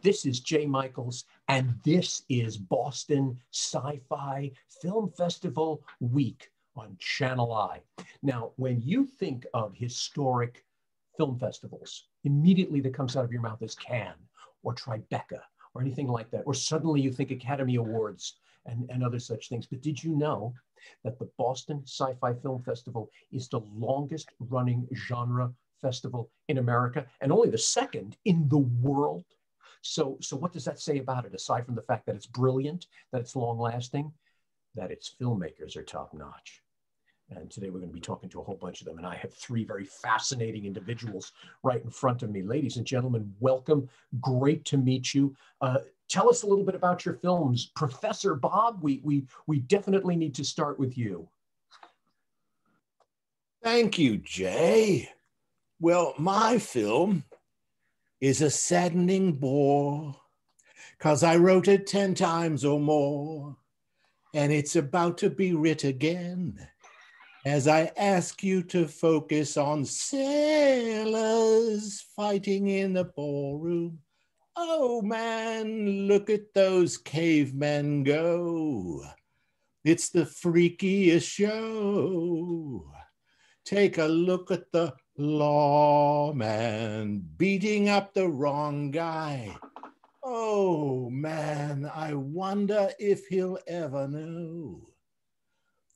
This is Jay Michaels, and this is Boston Sci-Fi Film Festival Week on Channel I. Now, when you think of historic film festivals, immediately that comes out of your mouth is Cannes or Tribeca or anything like that, or suddenly you think Academy Awards and other such things. But did you know that the Boston Sci-Fi Film Festival is the longest running genre festival in America and only the second in the world? So what does that say about it, aside from the fact that it's brilliant, that it's long lasting, that its filmmakers are top notch? And today we're going to be talking to a whole bunch of them. And I have three very fascinating individuals right in front of me. Ladies and gentlemen, welcome. Great to meet you. Tell us a little bit about your films. Professor Bob, we definitely need to start with you. Thank you, Jay. Well, my film is a saddening bore, 'cause I wrote it 10 times or more, and it's about to be writ again, as I ask you to focus on sailors fighting in the ballroom. Oh man, look at those cavemen go. It's the freakiest show. Take a look at the lawman beating up the wrong guy. Oh man, I wonder if he'll ever know.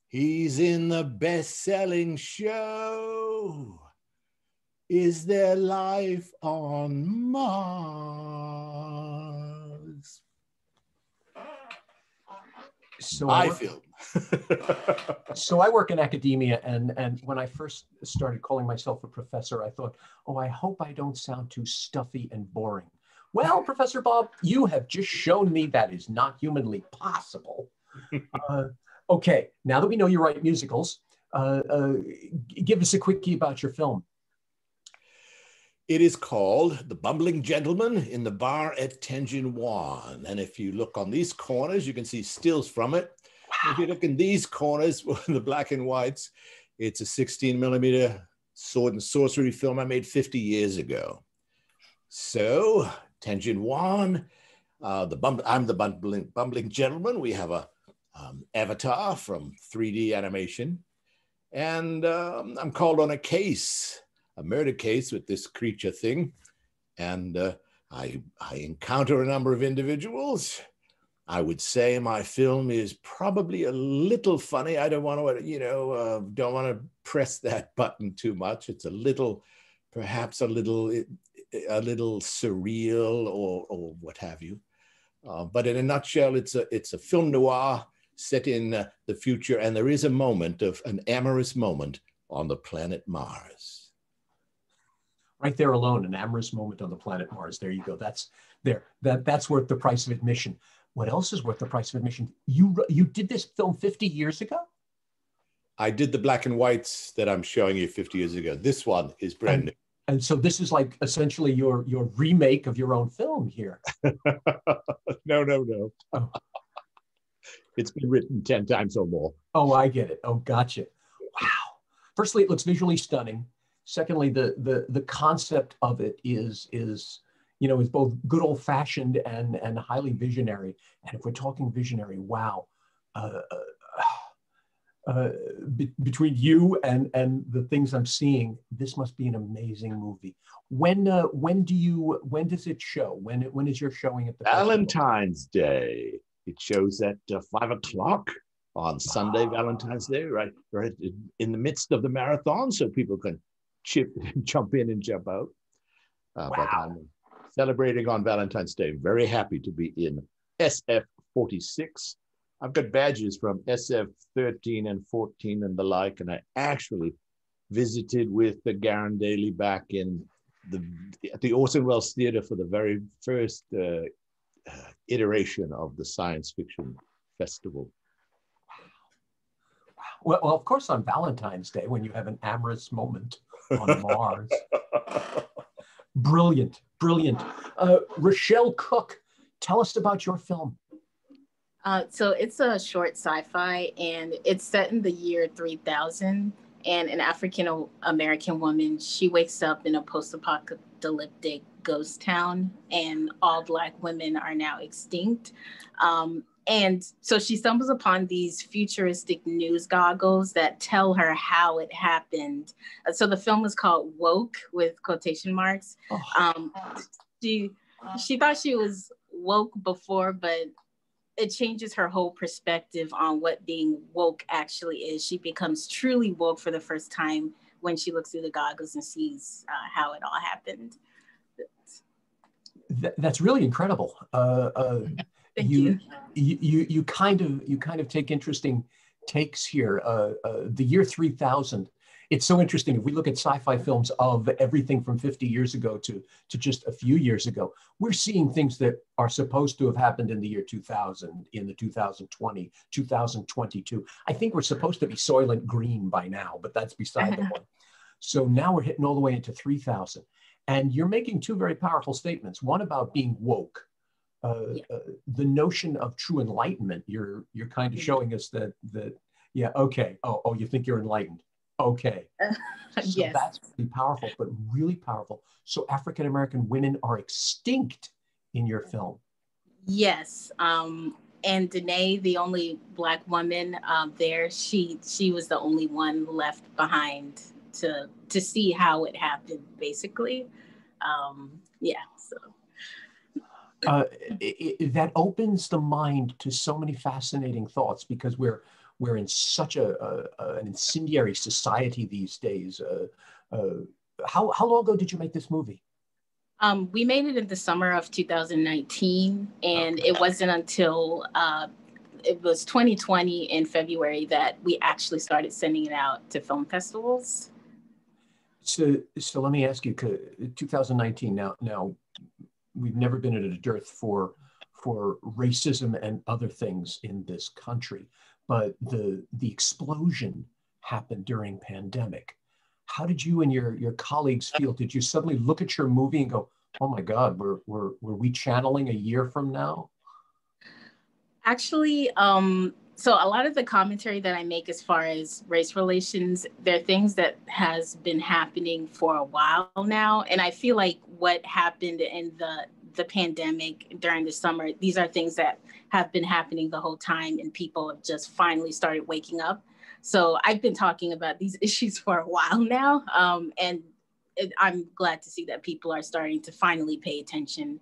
He's in the best-selling show. Is there life on Mars? So My film. So I work in academia, and when I first started calling myself a professor, I thought, oh, I hope I don't sound too stuffy and boring. Well, Professor Bob, you have just shown me that is not humanly possible. Okay, now that we know you write musicals, give us a quickie about your film. It is called The Bumbling Gentleman in the Bar at Tenjin Wan. And if you look on these corners, you can see stills from it. Wow. If you look in these corners, the black and whites, it's a 16mm sword and sorcery film I made 50 years ago. So, Tenjin Wan, I'm the bumbling gentleman. We have a avatar from 3D animation. And I'm called on a case, a murder case with this creature thing. And I encounter a number of individuals. I would say my film is probably a little funny. I don't want to, don't want to press that button too much. It's a little, perhaps a little surreal or what have you. But in a nutshell, it's a film noir set in the future, and there is a moment of an amorous moment on the planet Mars. Right there alone, an amorous moment on the planet Mars. There you go. That's worth the price of admission. What else is worth the price of admission? You did this film 50 years ago? I did the black and whites that I'm showing you 50 years ago. This one is brand new. And so this is like essentially your remake of your own film here. No. Oh. It's been written 10 times or more. Oh, I get it. Oh, gotcha. Wow. Firstly, it looks visually stunning. Secondly, the concept of it is both good old fashioned and highly visionary. And if we're talking visionary, wow. Between you and the things I'm seeing, this must be an amazing movie. When does it show? When is your showing at the Valentine's Day? It shows at 5 o'clock on Sunday, Valentine's Day, right in the midst of the marathon, so people can jump in and jump out. Wow. But I'm celebrating on Valentine's Day. Very happy to be in SF46. I've got badges from SF13 and 14 and the like, and I actually visited with the Garen Daly back in the Orson Welles Theater for the very first iteration of the science fiction festival. Wow. Well, of course, on Valentine's Day, when you have an amorous moment on Mars. Brilliant. Raeshelle Cooke, tell us about your film. So it's a short sci-fi, and it's set in the year 3000. And an African-American woman, she wakes up in a post-apocalyptic post-apocalyptic ghost town, and all Black women are now extinct. And so she stumbles upon these futuristic news goggles that tell her how it happened. So the film was called Woke, with quotation marks. She thought she was woke before, but it changes her whole perspective on what being woke actually is. She becomes truly woke for the first time when she looks through the goggles and sees how it all happened. That's really incredible. Thank you. You kind of take interesting takes here. The year 3000. It's so interesting. If we look at sci-fi films of everything from 50 years ago to just a few years ago, we're seeing things that are supposed to have happened in the year 2000, in the 2020, 2022. I think we're supposed to be Soylent Green by now, but that's beside the point. So now we're hitting all the way into 3000. And you're making two very powerful statements. One about being woke. The notion of true enlightenment. You're kind of showing us that yeah, okay. Oh, you think you're enlightened. Okay. So yes. That's really powerful, but really powerful. So African-American women are extinct in your film. Yes. And Danae, the only Black woman there, she was the only one left behind to see how it happened, basically. Yeah. So. That opens the mind to so many fascinating thoughts, because we're in such an incendiary society these days. How long ago did you make this movie? We made it in the summer of 2019, and it wasn't until it was 2020 in February that we actually started sending it out to film festivals. So let me ask you, 2019, now we've never been at a dearth for racism and other things in this country, but the explosion happened during pandemic. How did you and your colleagues feel? Did you suddenly look at your movie and go, oh my God, were we channeling a year from now? Actually, so a lot of the commentary that I make as far as race relations, they're things that has been happening for a while now. And I feel like what happened in the pandemic during the summer, these are things that have been happening the whole time, and people have just finally started waking up. So I've been talking about these issues for a while now. And I'm glad to see that people are starting to finally pay attention.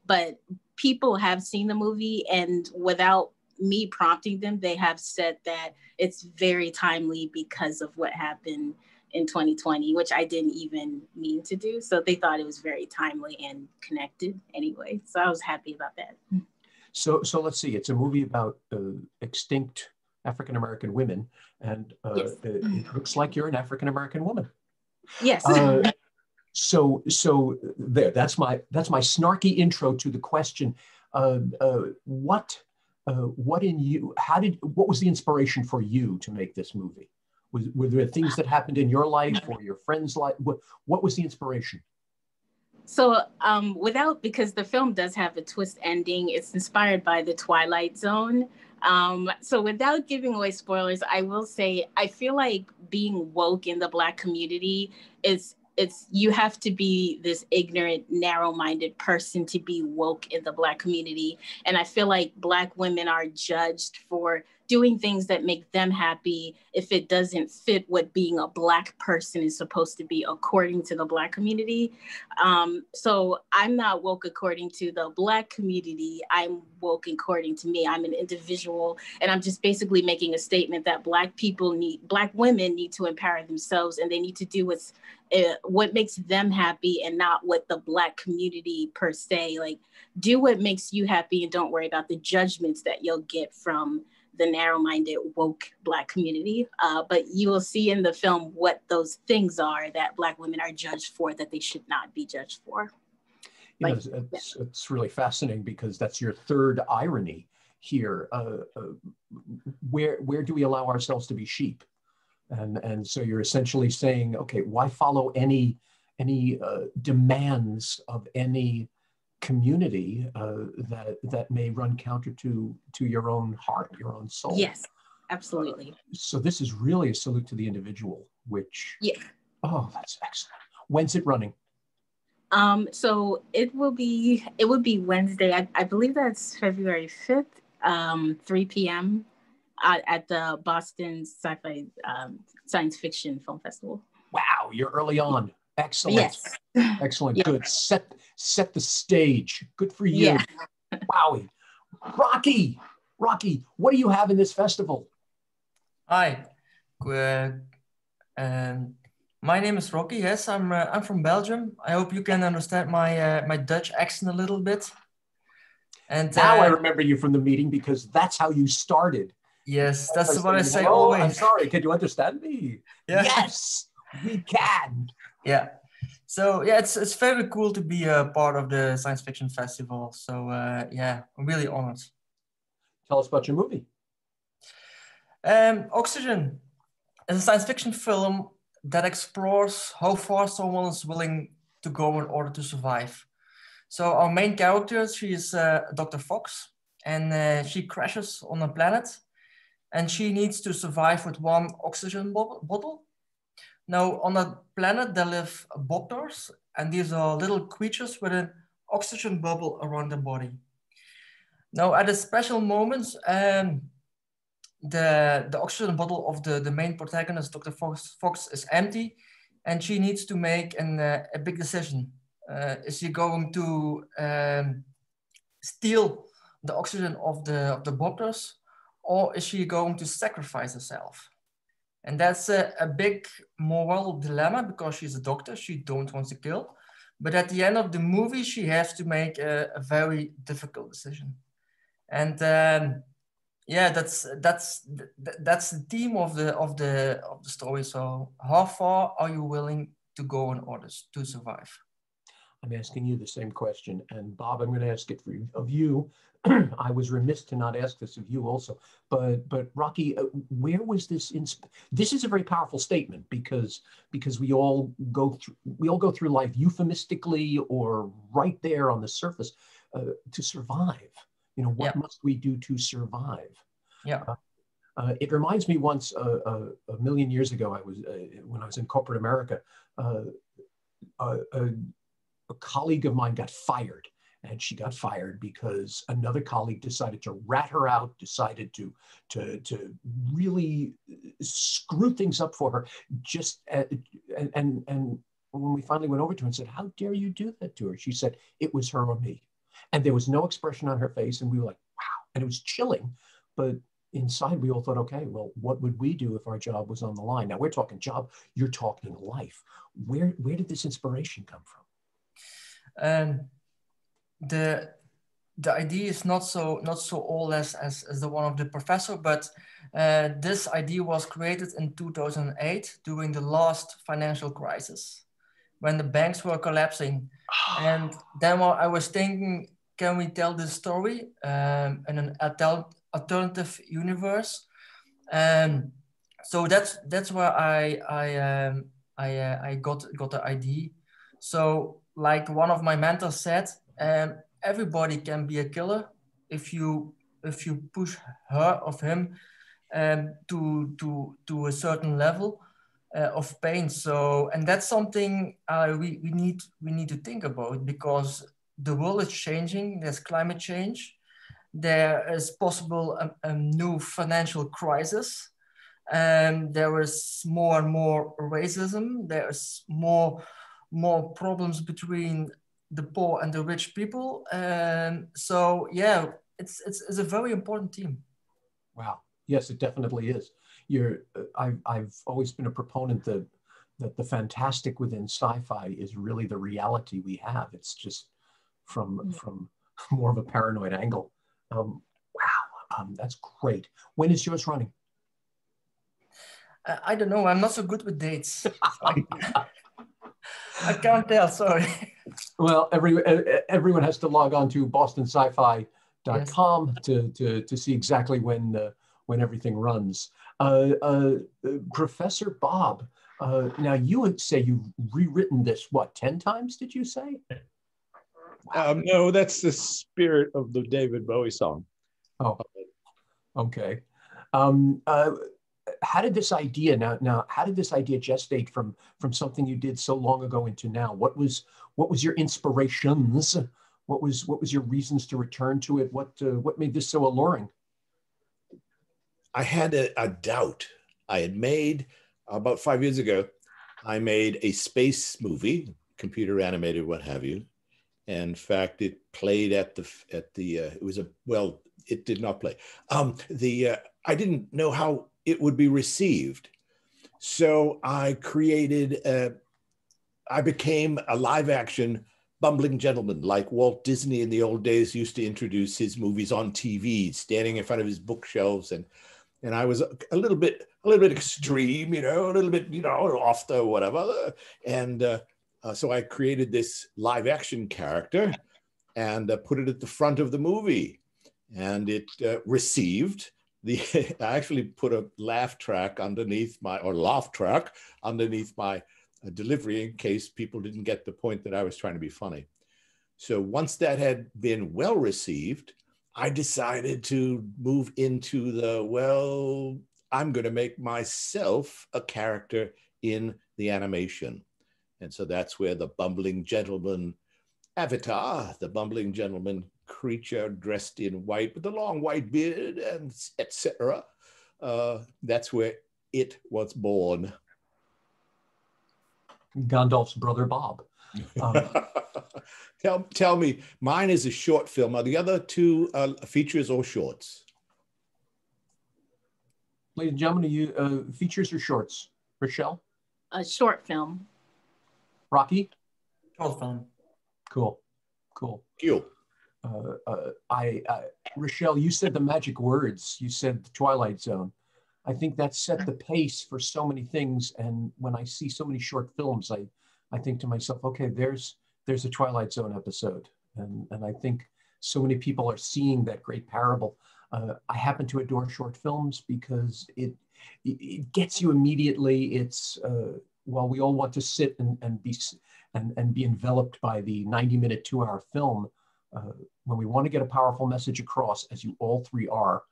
But people have seen the movie, and without me prompting them, they have said that it's very timely because of what happened in 2020, which I didn't even mean to do. So they thought it was very timely and connected anyway. So I was happy about that. So let's see, it's a movie about extinct African-American women, and yes. It looks like you're an African-American woman. Yes. So there, that's my snarky intro to the question. What in you, what was the inspiration for you to make this movie? Were there things that happened in your life or your friend's life? What was the inspiration? So because the film does have a twist ending, it's inspired by the Twilight Zone. So without giving away spoilers, I will say, I feel like being woke in the Black community is, you have to be this ignorant, narrow-minded person to be woke in the Black community. And I feel like Black women are judged for doing things that make them happy if it doesn't fit what being a Black person is supposed to be according to the Black community. So I'm not woke according to the Black community. I'm woke according to me. I'm an individual, and I'm just basically making a statement that Black women need to empower themselves, and they need to do what makes them happy and not what the Black community per se. Like, do what makes you happy and don't worry about the judgments that you'll get from the narrow-minded, woke Black community. But you will see in the film what those things are that Black women are judged for that they should not be judged for. You know, it's really fascinating, because that's your third irony here. Where do we allow ourselves to be sheep? And so you're essentially saying, okay, why follow any demands of any community that may run counter to your own heart, your own soul? Yes, absolutely. So this is really a salute to the individual, which, yeah. Oh, that's excellent. When's it running? So it would be Wednesday. I believe that's February 5th, 3 p.m. At the Boston SciFi Science Fiction Film Festival. Wow, you're early on. Excellent. Yes. Excellent. Yeah. Good. Set the stage. Good for you. Yeah. Wowie. Rocky, what do you have in this festival? Hi, my name is Rocky. Yes, I'm from Belgium. I hope you can understand my Dutch accent a little bit. And now I remember you from the meeting because that's how you started. Yes, that's what I say hello, always. I'm sorry, can you understand me? Yeah. Yes, we can. Yeah. So yeah, it's very cool to be a part of the science fiction festival. So yeah, I'm really honored. Tell us about your movie. Oxygen is a science fiction film that explores how far someone is willing to go in order to survive. So our main character, she is Dr. Fox, and she crashes on a planet, and she needs to survive with one oxygen bottle. Now, on that planet, there live bottlers, and these are little creatures with an oxygen bubble around their body. Now, at a special moment, the oxygen bottle of the main protagonist, Dr. Fox, is empty, and she needs to make a big decision. Is she going to steal the oxygen of the bottlers, or is she going to sacrifice herself? And that's a big moral dilemma because she's a doctor, she don't want to kill. But at the end of the movie, she has to make a very difficult decision. And yeah, that's the theme of the story. So how far are you willing to go in order to survive? I'm asking you the same question, and Bob, I'm going to ask it of you. I was remiss to not ask this of you also, but Rocky, where was this? This is a very powerful statement because we all go through life euphemistically or right there on the surface to survive. You know, what must we do to survive? Yeah. It reminds me once a million years ago, when I was in corporate America, a colleague of mine got fired, and she got fired because another colleague decided to rat her out, decided to really screw things up for her. And when we finally went over to her and said, "How dare you do that to her?" She said, "It was her or me." And there was no expression on her face, and we were like, "Wow!" And it was chilling, but inside we all thought, okay, well, what would we do if our job was on the line? Now we're talking job, you're talking life. Where did this inspiration come from? The idea is not so old as the one of the professor, but this idea was created in 2008 during the last financial crisis when the banks were collapsing. And then I was thinking, can we tell this story in an alternative universe? So that's where I got the idea. So like one of my mentors said, everybody can be a killer if you push her or him to a certain level of pain. So, and that's something we need to think about, because the world is changing. There's climate change. There is possible a new financial crisis. There is more and more racism. There's more problems between the poor and the rich people. So yeah, it's a very important theme. Wow. Yes, it definitely is. I've always been a proponent that the fantastic within sci-fi is really the reality we have. It's just from more of a paranoid angle. Wow, that's great. When is yours running? I don't know. I'm not so good with dates. I can't tell, sorry. Well, everyone has to log on to bostonscifi.com to see exactly when everything runs. Professor Bob, now you would say you've rewritten this, what, 10 times, did you say? Wow. No, that's the spirit of the David Bowie song. Oh, okay. how did this idea how did this idea gestate from something you did so long ago into now? What was your inspirations? What was your reasons to return to it? What made this so alluring? I had a doubt. I had made about 5 years ago. I made a space movie, computer animated, what have you. And in fact, it played it did not play. I didn't know how it would be received. So I became a live action bumbling gentleman, like Walt Disney in the old days used to introduce his movies on TV, standing in front of his bookshelves. And I was a little bit extreme, a little bit, off the whatever. And so I created this live action character and put it at the front of the movie. And it received I actually put a laugh track underneath my delivery in case people didn't get the point that I was trying to be funny. So once that had been well received, I decided to move into I'm going to make myself a character in the animation. And so that's where the bumbling gentleman avatar, the bumbling gentleman creature dressed in white with a long white beard and etc. That's where it was born. Gandalf's brother Bob. Tell me, mine is a short film. Are the other two features or shorts? Ladies and gentlemen, are you features or shorts? Raeshelle? A short film. Rocky? Short film. Cool. Raeshelle, you said the magic words. You said the Twilight Zone. I think that set the pace for so many things. And when I see so many short films, I think to myself, okay, there's a Twilight Zone episode. And I think so many people are seeing that great parable. I happen to adore short films because it gets you immediately. It's while we all want to sit and be enveloped by the 90-minute, 2-hour film, when we want to get a powerful message across, as you all three are,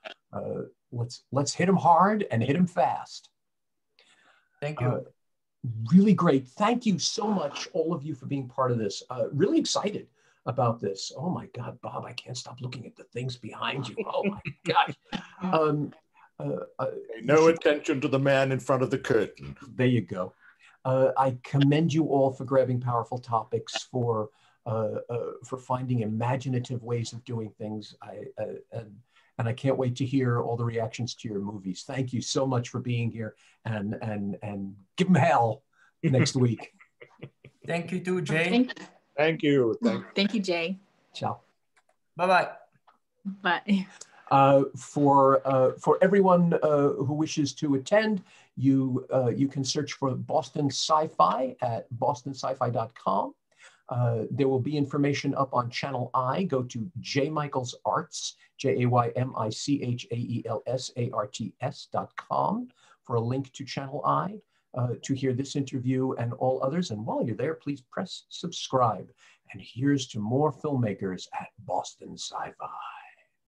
let's hit them hard and hit them fast. Thank you. Really great. Thank you so much, all of you, for being part of this. Really excited about this. Oh my God, Bob, I can't stop looking at the things behind you. Oh my God. No attention to the man in front of the curtain. There you go. I commend you all for grabbing powerful topics, for finding imaginative ways of doing things. And I can't wait to hear all the reactions to your movies. Thank you so much for being here, and give them hell next week. Thank you too, Jay. Thank you. Thank you, Jay. Ciao. Bye-bye. Bye. For everyone who wishes to attend, you can search for Boston Sci-Fi at bostonscifi.com. There will be information up on Channel I. Go to J Michaels Arts, JayMichaelsArts.com for a link to Channel I to hear this interview and all others. And while you're there, please press subscribe. And here's to more filmmakers at Boston Sci-Fi.